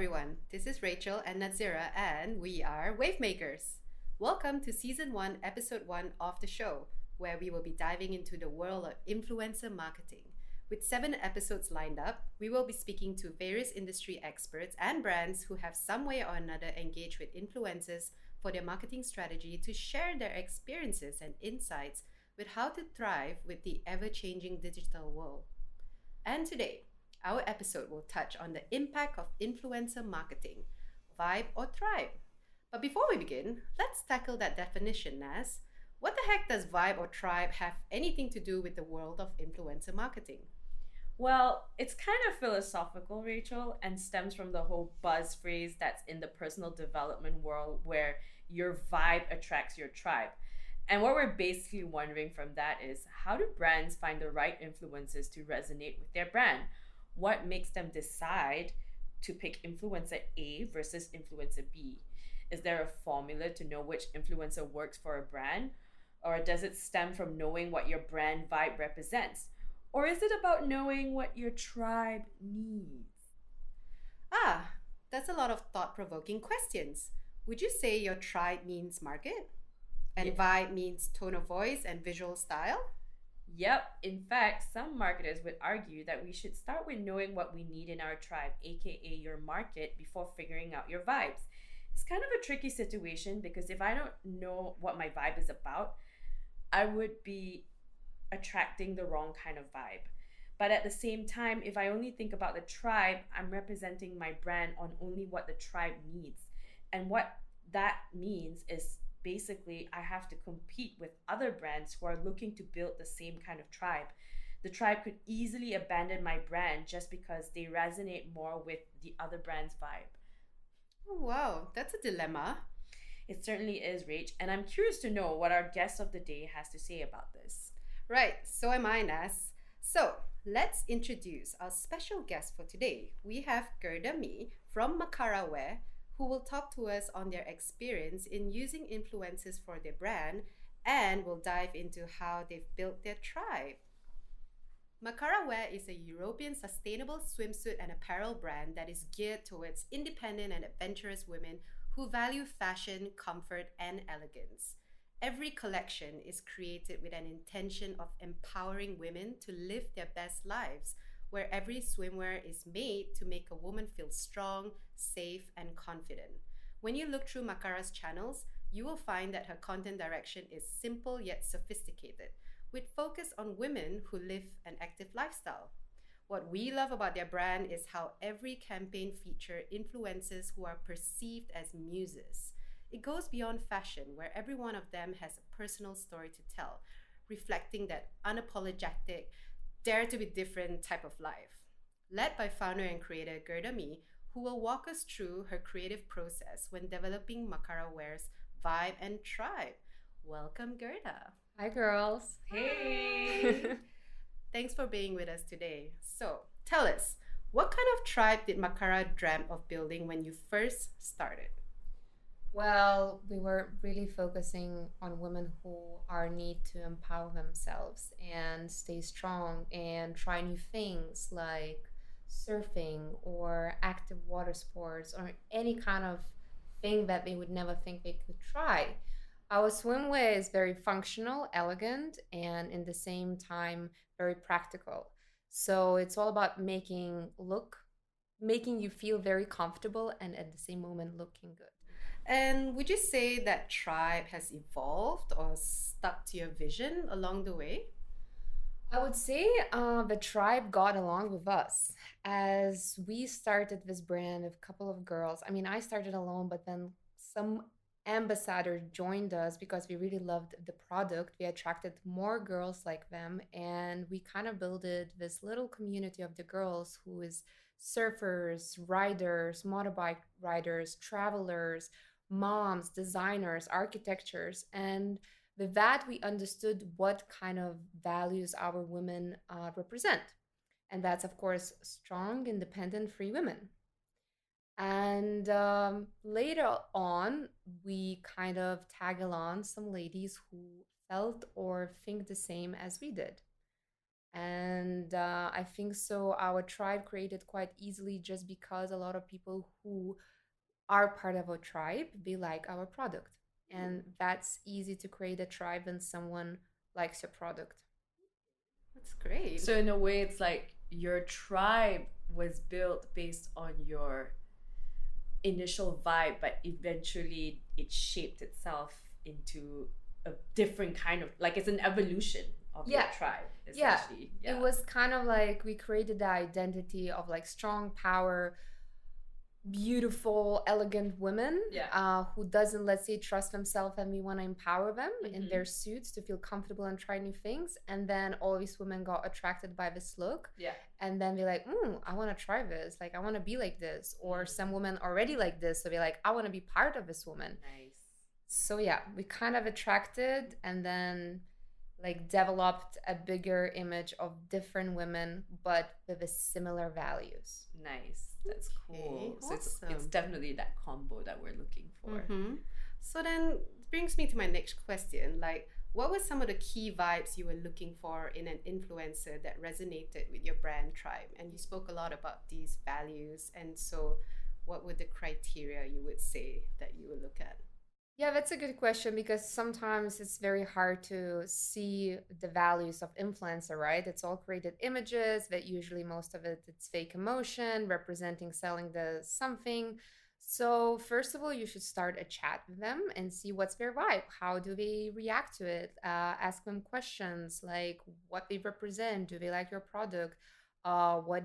everyone. This is Rachel and Nazira, and we are Wavemakers. Welcome to Season 1, Episode 1 of the show, where we will be diving into the world of influencer marketing. With 7 episodes lined up, we will be speaking to various industry experts and brands who have some way or another engaged with influencers for their marketing strategy to share their experiences and insights with how to thrive with the ever changing digital world. And today, our episode will touch on the impact of influencer marketing, vibe or thrive. But before we begin, let's tackle that definition, Nas. What the heck does vibe or tribe have anything to do with the world of influencer marketing? Well, it's kind of philosophical, Rachel, and stems from the whole buzz phrase that's in the personal development world where your vibe attracts your tribe. And what we're basically wondering from that is how do brands find the right influencers to resonate with their brand? What makes them decide to pick influencer A versus influencer B? Is there a formula to know which influencer works for a brand? Or does it stem from knowing what your brand vibe represents? Or is it about knowing what your tribe needs? Ah, that's a lot of thought provoking questions. Would you say your tribe means market? And vibe means tone of voice and visual style? Yep, in fact, some marketers would argue that we should start with knowing what we need in our tribe, aka your market, before figuring out your vibes. It's kind of a tricky situation because if I don't know what my vibe is about, I would be attracting the wrong kind of vibe. But at the same time, if I only think about the tribe, I'm representing my brand on only what the tribe needs. And what that means is basically I have to compete with other brands who are looking to build the same kind of tribe. The tribe could easily abandon my brand just because they resonate more with the other brand's vibe. Oh, wow, that's a dilemma. It certainly is, Rach, and I'm curious to know what our guest of the day has to say about this. Right, so am I, Nas. So, let's introduce our special guest for today. We have Gerda Mi from Makara Wear, who will talk to us on their experience in using influencers for their brand and will dive into how they've built their tribe. Makara Wear is a European sustainable swimsuit and apparel brand that is geared towards independent and adventurous women who value fashion, comfort, and elegance. Every collection is created with an intention of empowering women to live their best lives, where every swimwear is made to make a woman feel strong, safe, and confident. When you look through Makara's channels, you will find that her content direction is simple yet sophisticated, with focus on women who live an active lifestyle. What we love about their brand is how every campaign features influencers who are perceived as muses. It goes beyond fashion, where every one of them has a personal story to tell, reflecting that unapologetic, dare to be different type of life. Led by founder and creator Gerda Mi, who will walk us through her creative process when developing Makara Wear's vibe and tribe. Welcome, Gerda. Hi, girls. Hey! Thanks for being with us today. So, tell us, what kind of tribe did Makara dream of building when you first started? Well, we were really focusing on women who are need to empower themselves and stay strong and try new things like surfing or active water sports or any kind of thing that they would never think they could try. Our swimwear is very functional, elegant, and in the same time very practical. So it's all about making you feel very comfortable and at the same moment looking good. And would you say that tribe has evolved or stuck to your vision along the way? I would say the tribe got along with us as we started this brand of a couple of girls. I mean, I started alone, but then some ambassadors joined us because we really loved the product. We attracted more girls like them, and we kind of built this little community of the girls who is surfers, riders, motorbike riders, travelers, moms, designers, architectures, and with that, we understood what kind of values our women represent. And that's, of course, strong, independent, free women. And later on, we kind of tag along some ladies who felt or think the same as we did. And I think so our tribe created quite easily just because a lot of people who are part of a tribe they like our product, and that's easy to create a tribe when someone likes your product. That's great. So in a way, it's like your tribe was built based on your initial vibe, but eventually it shaped itself into a different kind of, like, it's an evolution of your Yeah. tribe, Yeah, essentially. it was kind of like we created the identity of like strong power, beautiful, elegant women who doesn't, let's say, trust themselves, and we want to empower them in their suits to feel comfortable and try new things. And then all these women got attracted by this look. Yeah. And then they're like, I want to try this. Like, I want to be like this. Or some women already like this. So they're like, I want to be part of this woman. Nice. So yeah, we kind of attracted and then like developed a bigger image of different women, but with a similar values. Nice. That's cool. So it's awesome. definitely that combo that we're looking for. So then brings me to my next question. Like, what were some of the key vibes you were looking for in an influencer that resonated with your brand tribe? And you spoke a lot about these values. And so, what were the criteria you would say that you would look at? Yeah, that's a good question because sometimes it's very hard to see the values of influencer, right? It's all created images that usually most of it it's fake emotion representing selling the something. So first of all, you should start a chat with them and see what's their vibe. How do they react to it? Ask them questions like what they represent. Do they like your product? What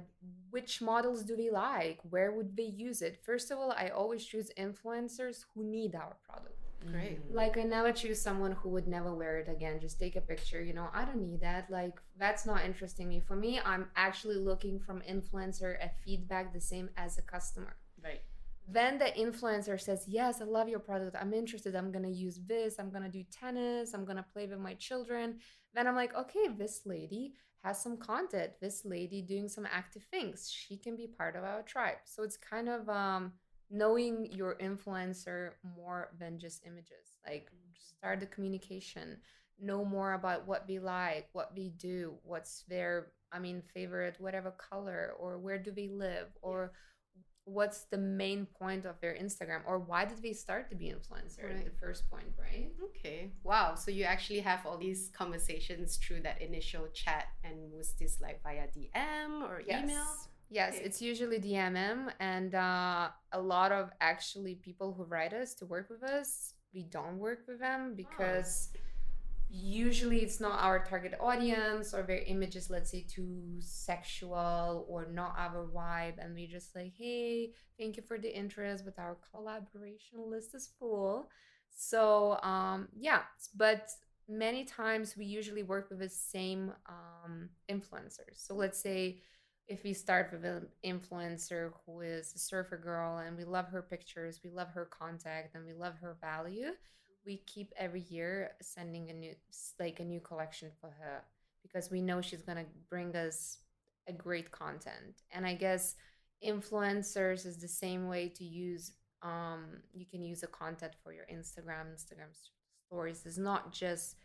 which models do they like? Where would they use it? First of all, I always choose influencers who need our product. Great. Like I never choose someone who would never wear it again. Just take a picture. I don't need that. Like that's not interesting me. For me, I'm actually looking from influencer a feedback the same as a customer. Right. Then the influencer says, "Yes, I love your product. I'm interested. I'm gonna use this. I'm gonna do tennis. I'm gonna play with my children." Then I'm like, "Okay, this lady has some content. This lady doing some active things. She can be part of our tribe." So it's kind of knowing your influencer more than just images. Like start the communication, know more about what they like, what they do, what's their favorite whatever color, or where do they live, or what's the main point of their Instagram, or why did they start to be influencer Right. the first point, right? Okay. Wow. So you actually have all these conversations through that initial chat, and was this like via DM or email? Yes, Okay. it's usually DMM, and a lot of actually people who write us to work with us, we don't work with them because usually it's not our target audience, or their image is, let's say, too sexual or not our vibe, and we just like, hey, thank you for the interest, but our collaboration list is full. So yeah, but many times we usually work with the same influencers. So let's say if we start with an influencer who is a surfer girl and we love her pictures, we love her contact, and we love her value, we keep every year sending a new collection for her because we know she's going to bring us a great content. And I guess influencers is the same way to use you can use a content for your Instagram stories is not just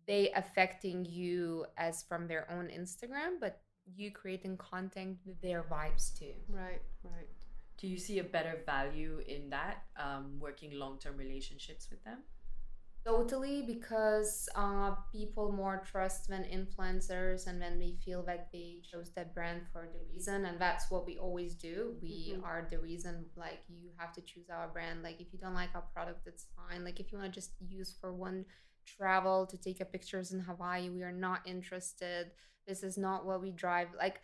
they affecting you as from their own Instagram, but you creating content with their vibes too. Right. Right. Do you see a better value in that, working long-term relationships with them? Totally, because people more trust when influencers and when they feel like they chose that brand for the reason, and that's what we always do. We are the reason. Like you have to choose our brand. Like if you don't like our product, it's fine. Like if you want to just use for one travel to take a pictures in Hawaii, we are not interested. This is not what we drive. Like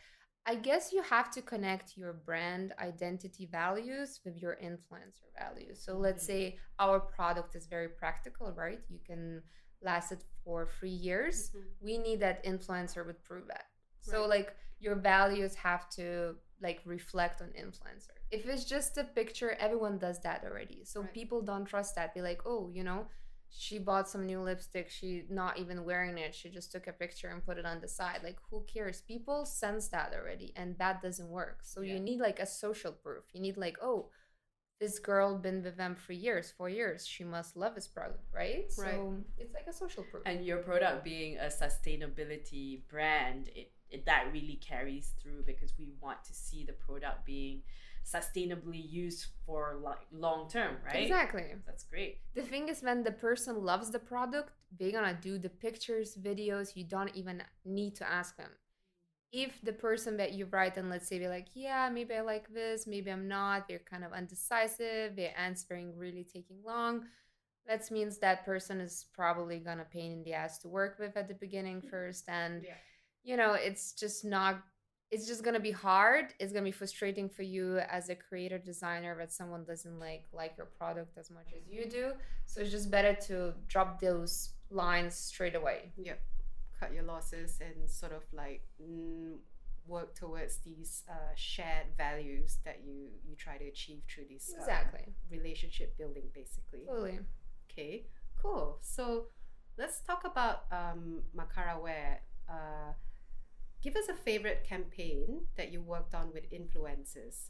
I guess you have to connect your brand identity values with your influencer values. So let's say our product is very practical, right? You can last it for 3 years. We need that influencer would prove that. So Right. like your values have to like reflect on influencer. If it's just a picture, everyone does that already. So Right. people don't trust that. Be like, oh, she bought some new lipstick, she not even wearing it, she just took a picture and put it on the side. Like who cares? People sense that already, and that doesn't work. So Yeah. you need like a social proof. You need like, oh, this girl been with them for years, 4 years. She must love this product, right? Right. So it's like a social proof. And your product being a sustainability brand, it that really carries through because we want to see the product being sustainably used for like long term, right? Exactly. That's great. The thing is, when the person loves the product, they're gonna do the pictures, videos. You don't even need to ask them. If the person that you write and let's say they're like, yeah, maybe I like this, maybe I'm not, they're kind of undecisive, they're answering really taking long, that means that person is probably gonna pain in the ass to work with at the beginning first. And Yeah. it's just not, it's just gonna be hard. It's gonna be frustrating for you as a creator designer that someone doesn't like your product as much as you do. So it's just better to drop those lines straight away. Yep. Cut your losses and sort of like work towards these shared values that you try to achieve through this Exactly. relationship building, basically. Totally. Okay, cool. So let's talk about Makara Wear. Give us a favorite campaign that you worked on with influencers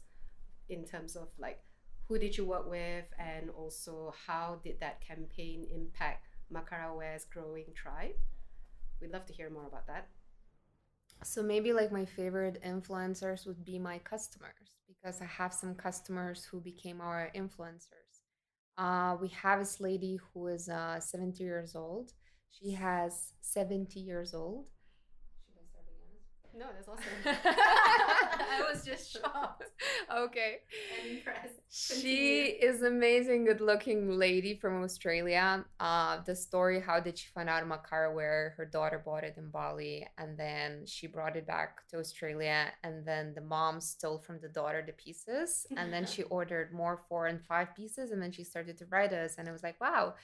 in terms of like who did you work with and also how did that campaign impact Makara Wear's growing tribe? We'd love to hear more about that. So maybe like my favorite influencers would be my customers because I have some customers who became our influencers. We have this lady who is 70 years old. She has 70 years old. Should I start No, that's awesome. again? I was just shocked Okay. and impressed. She is amazing, good-looking lady from Australia. The story, how did she find out Makara Wear? Her daughter bought it in Bali, and then she brought it back to Australia, and then the mom stole from the daughter the pieces, and then she ordered more 4 and 5 pieces, and then she started to write us, and it was like, wow,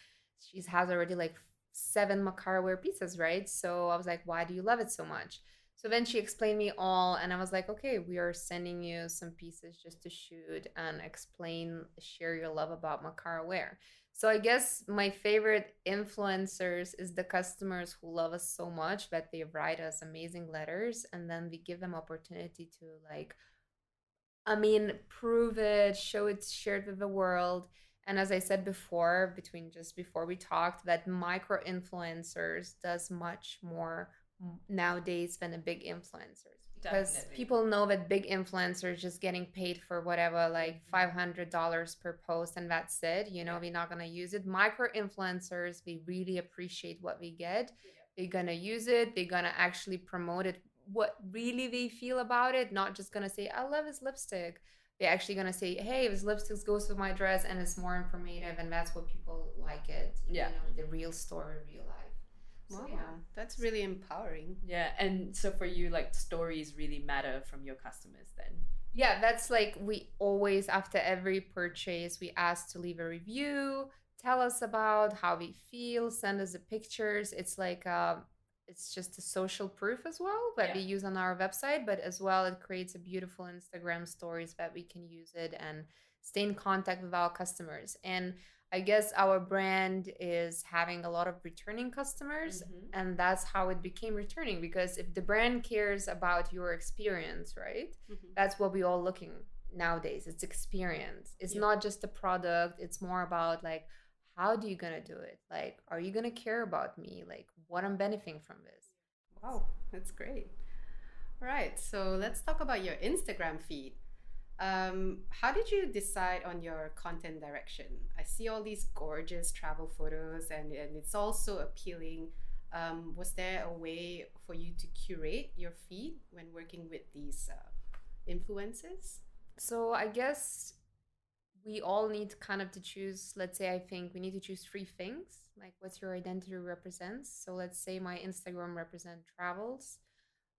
she has already like 7 Makara Wear pieces, right? So I was like, why do you love it so much? So then she explained me all, and I was like, okay, we are sending you some pieces just to shoot and explain, share your love about Makara Wear. So I guess my favorite influencers is the customers who love us so much that they write us amazing letters, and then we give them opportunity to like, I mean, prove it, show it, share it with the world. And as I said before, between just before we talked, that micro influencers does much more nowadays than a big influencers because Definitely. people know that big influencers just getting paid for whatever like $500 per post and that's it, we're not going to use it. Micro influencers, we really appreciate what we get. They're going to use it, they're going to actually promote it, what really they feel about it, not just going to say I love his lipstick. They're actually going to say, hey, this lipstick goes with my dress and it's more informative, and that's what people like it. Yeah. The real story, real life. Wow, So, yeah. that's really empowering. Yeah, and so for you, like stories really matter from your customers then. Yeah, that's like we always, after every purchase, we ask to leave a review, tell us about how we feel, send us the pictures. It's like, it's just a social proof as well that we use on our website, but as well, it creates a beautiful Instagram stories that we can use it and stay in contact with our customers. And I guess our brand is having a lot of returning customers, and that's how it became returning. Because if the brand cares about your experience, right? That's what we all looking nowadays. It's experience. It's not just a product. It's more about like, how do you gonna do it? Like, are you gonna care about me? Like, what I'm benefiting from this? Wow, that's great. All right, so let's talk about your Instagram feed. How did you decide on your content direction? I see all these gorgeous travel photos and it's also appealing. Was there a way for you to curate your feed when working with these influencers? So I guess we all need kind of to choose, let's say, I think we need to choose 3 things, like what's your identity represents. So let's say my Instagram represent travels,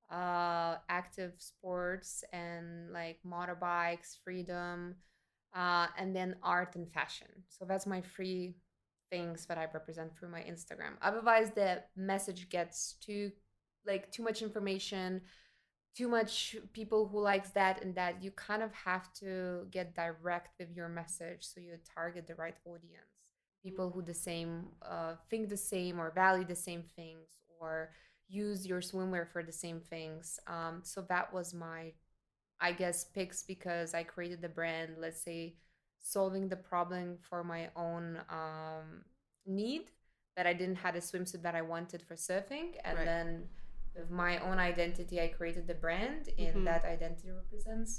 active sports and like motorbikes, freedom, and then art and fashion. So that's my 3 things that I represent through my Instagram. Otherwise the message gets too much information, too much people who likes that and that. You kind of have to get direct with your message so you target the right audience, people who the same think the same or value the same things or use your swimwear for the same things. So that was my, I guess, picks because I created the brand, let's say, solving the problem for my own need, that I didn't have a swimsuit that I wanted for surfing. And Right. then with my own identity, I created the brand, and Mhm. that identity represents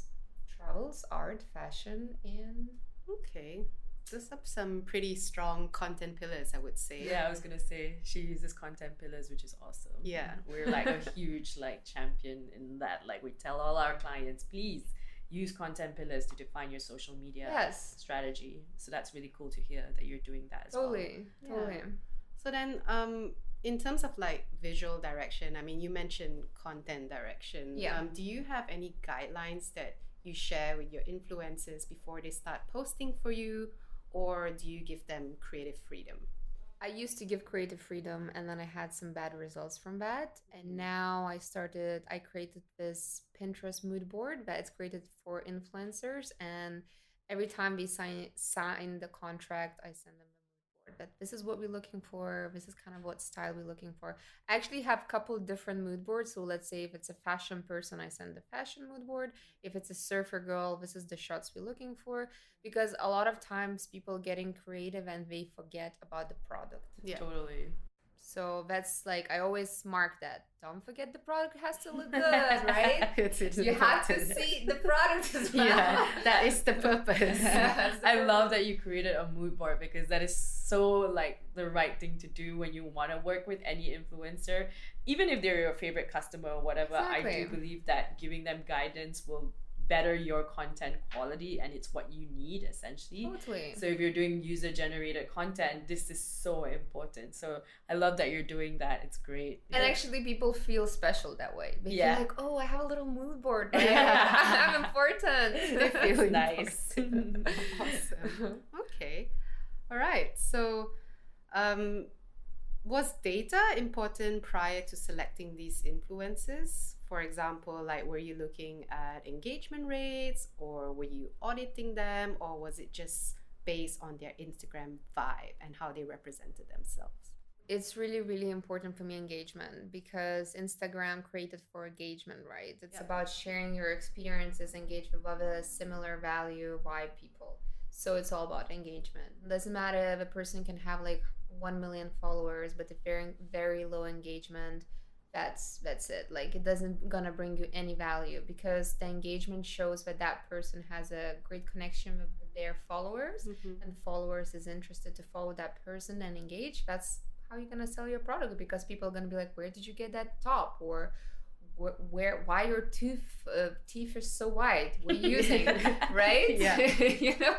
travels, art, fashion, and Okay. Those are some pretty strong content pillars, I would say. Yeah, I was gonna say she uses content pillars, which is awesome. Yeah. And we're like a huge like champion in that. Like we tell all our clients, please use content pillars to define your social media yes, strategy. So that's really cool to hear that you're doing that as well. totally, Yeah. totally. So then, in terms of like visual direction, I mean, you mentioned content direction. Yeah. Do you have any guidelines that you share with your influencers before they start posting for you, or do you give them creative freedom? I used to give creative freedom, and then I had some bad results from that. And now I created this Pinterest mood board that's created for influencers. And every time we sign the contract, I send them the mood board. That this is what we're looking for. This is kind of what style we're looking for. I actually have a couple different mood boards. So let's say if it's a fashion person, I send the fashion mood board. If it's a surfer girl, this is the shots we're looking for, because a lot of times people getting creative and they forget about the product. Yeah. Totally. So that's like, I always mark that. Don't forget the product has to look good, right? It's You have to important. see the product as well. Yeah, that is the purpose. That's the I love purpose. that you created a mood board, because that is so like the right thing to do when you want to work with any influencer, even if they're your favorite customer or whatever. I do Exactly. believe that giving them guidance will better your content quality, and it's what you need essentially. Totally. So if you're doing user generated content, this is so important. So I love that you're doing that. It's great. And actually, people feel special that way. They Yeah. feel like, oh, I have a little mood board. Right? Yeah. I'm important. They feel That's nice. important. Awesome. Okay. All right. So, was data important prior to selecting these influencers? For example, like were you looking at engagement rates, or were you auditing them, or was it just based on their Instagram vibe and how they represented themselves? It's really, really important for me, engagement, because Instagram created for engagement, right? It's Yeah. about sharing your experiences, engage with others, similar value, vibe people. So it's all about engagement. It doesn't matter if a person can have like 1 million followers, but if they're very low engagement, that's it. Like, it doesn't gonna bring you any value, because the engagement shows that that person has a great connection with their followers, and followers is interested to follow that person and engage. That's how you're gonna sell your product, because people are gonna be like, where did you get that top, or why your teeth are so white, what are you using? Right? Yeah. You know,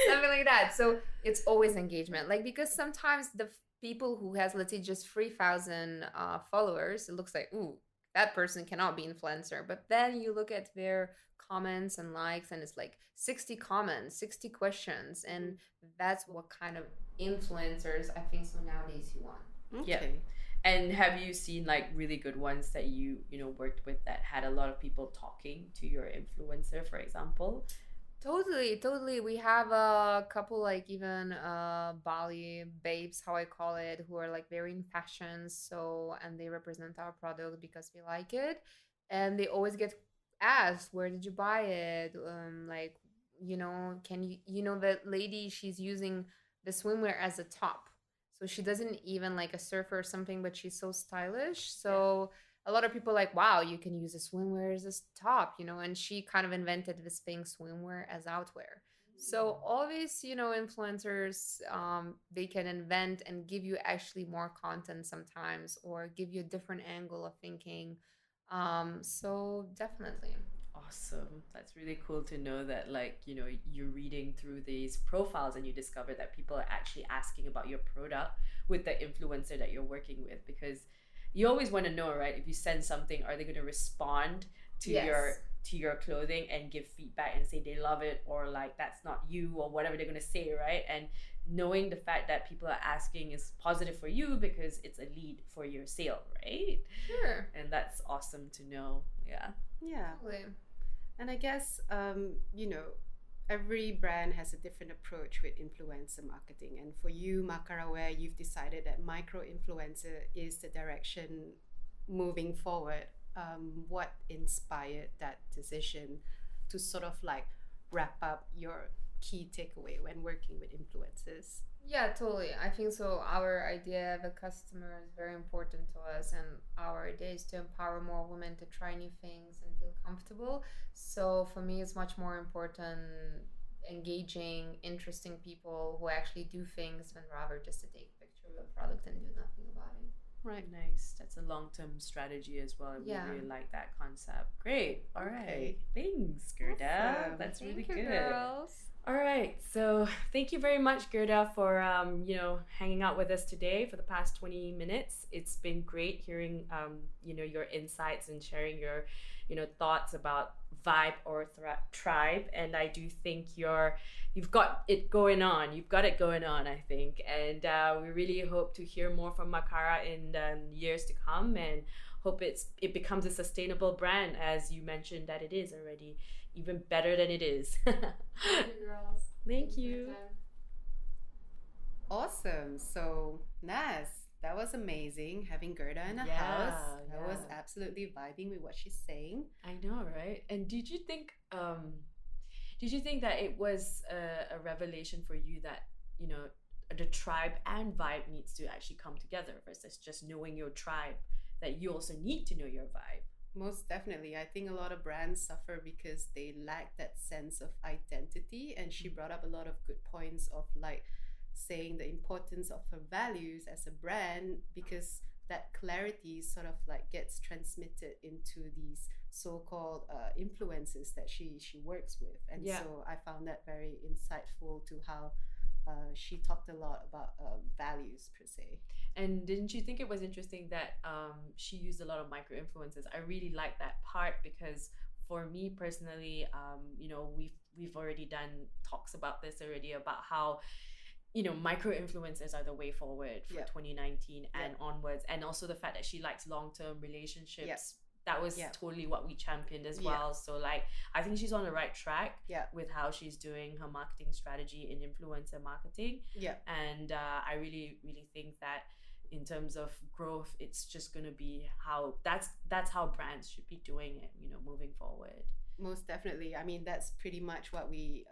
something like that. So it's always engagement, like, because sometimes the people who has, let's say, just 3,000 followers, it looks like, ooh, that person cannot be influencer. But then you look at their comments and likes, and it's like 60 comments, 60 questions, and that's what kind of influencers I think so nowadays you want. Yeah. Okay. And have you seen like really good ones that you know worked with that had a lot of people talking to your influencer, for example? Totally. We have a couple, like, even Bali babes, how I call it, who are like very in fashion, so, and they represent our product because we like it, and they always get asked, where did you buy it? Like, can the lady, she's using the swimwear as a top, so she doesn't even like a surfer or something, but she's so stylish. So a lot of people are like, wow, you can use a swimwear as a top, and she kind of invented this thing, swimwear as outwear. So always, influencers, they can invent and give you actually more content sometimes, or give you a different angle of thinking. So definitely. Awesome. That's really cool to know that, like, you're reading through these profiles and you discover that people are actually asking about your product with the influencer that you're working with, because you always want to know, right? If you send something, are they going to respond to Yes. your clothing and give feedback and say they love it, or like that's not you, or whatever they're going to say, right? And knowing the fact that people are asking is positive for you, because it's a lead for your sale, right? Sure. And that's awesome to know. Yeah. Yeah. Totally. And I guess, every brand has a different approach with influencer marketing. And for you, Makara Wear, you've decided that micro influencer is the direction moving forward. What inspired that decision to sort of like wrap up your key takeaway when working with influencers? Yeah, totally. I think so. Our idea of a customer is very important to us, and our idea is to empower more women to try new things and feel comfortable. So for me, it's much more important engaging, interesting people who actually do things than rather just to take a picture of a product and do nothing about it. Right, nice. That's a long-term strategy as well. We Yeah. really like that concept. Great. All right. Okay. Thanks, Gerda. Awesome. That's Thank really you, good. girls. All right. So thank you very much, Gerda, for hanging out with us today for the past 20 minutes. It's been great hearing your insights and sharing your thoughts about Vibe or Tribe. And I do think you've got it going on. You've got it going on, I think. And we really hope to hear more from Makara in the years to come, and hope it becomes a sustainable brand, as you mentioned that it is already, even better than it is. Thank you, girls. Thank for your you. time. Awesome. So, Naz, that was amazing having Gerda in the Yeah, house. I was yeah. absolutely vibing with what she's saying. I know, right? And did you think that it was a revelation for you that the tribe and vibe needs to actually come together versus just knowing your tribe, that you also need to know your vibe? Most definitely. I think a lot of brands suffer because they lack that sense of identity. And she brought up a lot of good points of like saying the importance of her values as a brand, because that clarity sort of like gets transmitted into these so-called influencers that she works with. And Yeah. so I found that very insightful to how she talked a lot about values per se. And didn't you think it was interesting that she used a lot of micro influencers? I really like that part because for me personally, we've already done talks about this already, about how micro influencers are the way forward for Yeah. 2019 and Yeah. onwards, and also the fact that she likes long-term relationships. Yeah. That was Yeah. totally what we championed as Yeah. well. So like, I think she's on the right track Yeah. with how she's doing her marketing strategy in influencer marketing. Yeah. And I really, really think that in terms of growth, it's just going to be how that's how brands should be doing it, moving forward. Most definitely. I mean, that's pretty much what we,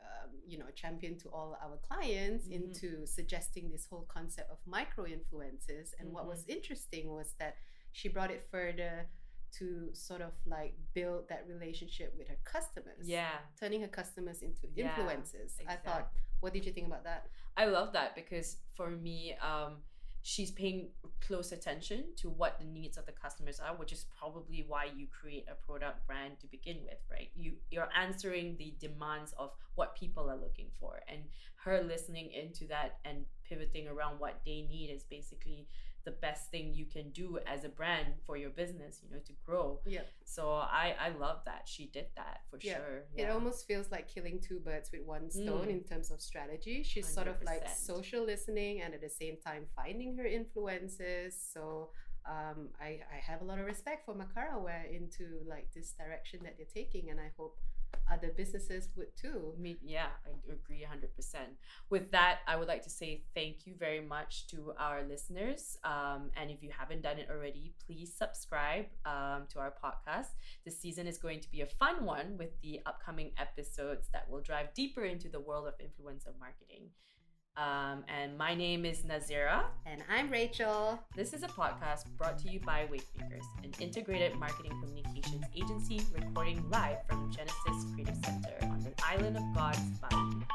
champion to all our clients Mhm. into suggesting this whole concept of micro influencers. And what was interesting was that she brought it further to sort of like build that relationship with her customers. Yeah. Turning her customers into Yeah, influencers. I exactly. thought, what did you think about that? I love that because for me, she's paying close attention to what the needs of the customers are, which is probably why you create a product brand to begin with, right? You're answering the demands of what people are looking for, and her listening into that and pivoting around what they need is basically the best thing you can do as a brand for your business, to grow. Yeah. So I love that she did that for Yeah. sure. It almost feels like killing two birds with one stone in terms of strategy. She's sort of like 100%. social listening and at the same time finding her influences. So I have a lot of respect for Makara Wear into like this direction that they're taking, and I hope other businesses would too. Yeah, I agree 100%. With that, I would like to say thank you very much to our listeners. And if you haven't done it already, please subscribe to our podcast. This season is going to be a fun one with the upcoming episodes that will drive deeper into the world of influencer marketing. And my name is Nazira. And I'm Rachel. This is a podcast brought to you by Wavemakers, an integrated marketing communications agency recording live from Genesis Creative Center on the island of Gods, Bali.